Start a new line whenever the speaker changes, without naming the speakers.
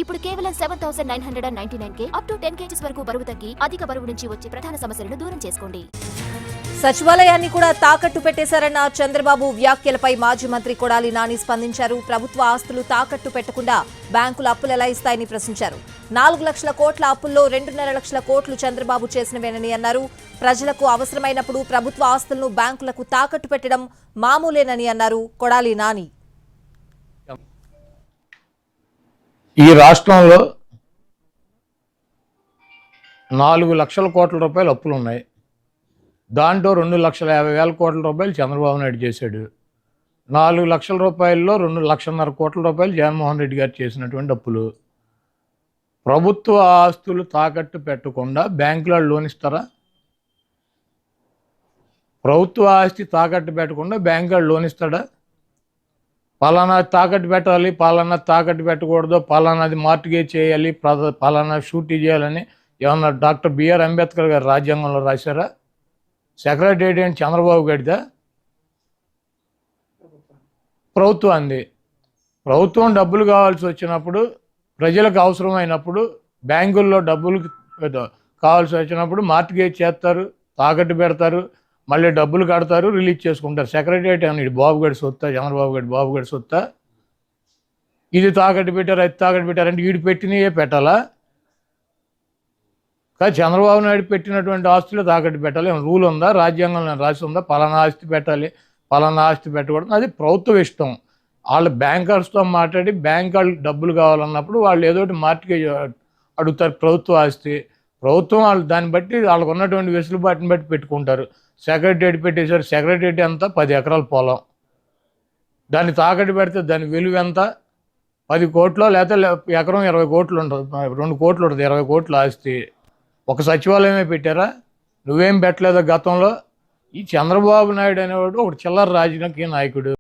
ఇప్పుడు కేవలం 7,999K up to 10 kgs వరకు బరువు తగ్గి అధిక బరువు నుంచి వచ్చే ప్రధాన సమస్యలను దూరం చేసుకోండి.
సచివాలయాన్ని కూడా తాకట్టు పెట్టేశారన్న చంద్రబాబు వ్యాఖ్యలపై మాజీ మంత్రి కొడాలి నాని స్పందించారు. ప్రభుత్వ ఆస్తులు తాకట్టు పెట్టకుండా బ్యాంకులు అప్పులు ఎలా ఇస్తాయని ప్రశ్నించారు. 4 లక్షల కోట్ల అప్పుల్లో 2.5 లక్షల కోట్లు చంద్రబాబు చేసినవేనని అన్నారు. ప్రజలకు అవసరమైనప్పుడు ప్రభుత్వ ఆస్తులను బ్యాంకులకు తాకట్టు పెట్టడం మామూలేనని అన్నారు కొడాలి నాని.
ఈ రాష్ట్రంలో 4 లక్షల కోట్ల రూపాయలు అప్పులు ఉన్నాయి. దాంట్లో 2,50,000 కోట్ల రూపాయలు చంద్రబాబు నాయుడు చేశాడు. 4 లక్షల రూపాయల్లో 2,50,000 కోట్ల రూపాయలు జగన్మోహన్ రెడ్డి గారు చేసినటువంటి అప్పులు. ప్రభుత్వ ఆస్తులు తాకట్టు పెట్టకుండా బ్యాంకులో లోన్ ఇస్తారా? ప్రభుత్వ ఆస్తి తాకట్టు పెట్టకుండా బ్యాంకులో లోన్ ఇస్తాడా? పలానా తాకట్టు పెట్టాలి, పలానా తాకట్టు పెట్టకూడదు, పలానాది మార్టిగేజ్ చేయాలి, పలానా షూటీ చేయాలని ఏమన్నా డాక్టర్ బిఆర్ అంబేద్కర్ గారు రాజ్యాంగంలో రాశారా? సెక్రటేరియట్ ఏంటి చంద్రబాబు గడిదా? ప్రభుత్వం అంది. ప్రభుత్వం డబ్బులు కావాల్సి వచ్చినప్పుడు, ప్రజలకు అవసరమైనప్పుడు, బ్యాంకుల్లో డబ్బులు కావాల్సి వచ్చినప్పుడు మార్టిగేజ్ చేస్తారు, తాకట్టు పెడతారు, మళ్ళీ డబ్బులు కడతారు, రిలీజ్ చేసుకుంటారు. సెక్రటేరియట్ అని బాబుగడి సొత్తా, చంద్రబాబు గడి బాబుగడి సొత్తా? ఇది తాకట్టు పెట్టారు, అది తాకట్టు పెట్టారంటే వీడు పెట్టినయే పెట్టాలా? కానీ చంద్రబాబు నాయుడు పెట్టినటువంటి ఆస్తులు తాకట్టు పెట్టాలి రూల్ ఉందా? రాజ్యాంగంలో రాసి ఉందా? పలానా ఆస్తి పెట్టాలి, పలానా ఆస్తి పెట్టకూడదు? అది ప్రభుత్వం ఇష్టం. వాళ్ళు బ్యాంకర్స్తో మాట్లాడి బ్యాంక్ వాళ్ళు డబ్బులు కావాలన్నప్పుడు వాళ్ళు ఏదో ఒకటి మార్టిగేజ్ అడుగుతారు. ప్రభుత్వ ఆస్తి ప్రభుత్వం వాళ్ళు దాన్ని బట్టి వాళ్ళకు ఉన్నటువంటి వెసులుబాటుని బట్టి పెట్టుకుంటారు. సెక్రటేరియట్ పెట్టేశారు. సెక్రటేరియట్ ఎంత? 10 ఎకరాల పొలం. దాన్ని తాకట్టు పెడితే దాని విలువ ఎంత? 10 కోట్లు, లేకపోతే ఎకరం 20 కోట్లు ఉంటుంది, 2 కోట్లు ఉంటుంది, 20 కోట్ల ఆస్తి. ఒక సచివాలయమే పెట్టారా? నువ్వేం పెట్టలేదా గతంలో? ఈ చంద్రబాబు నాయుడు అనేవాడు ఒక చిల్లర రాజకీయ నాయకుడు.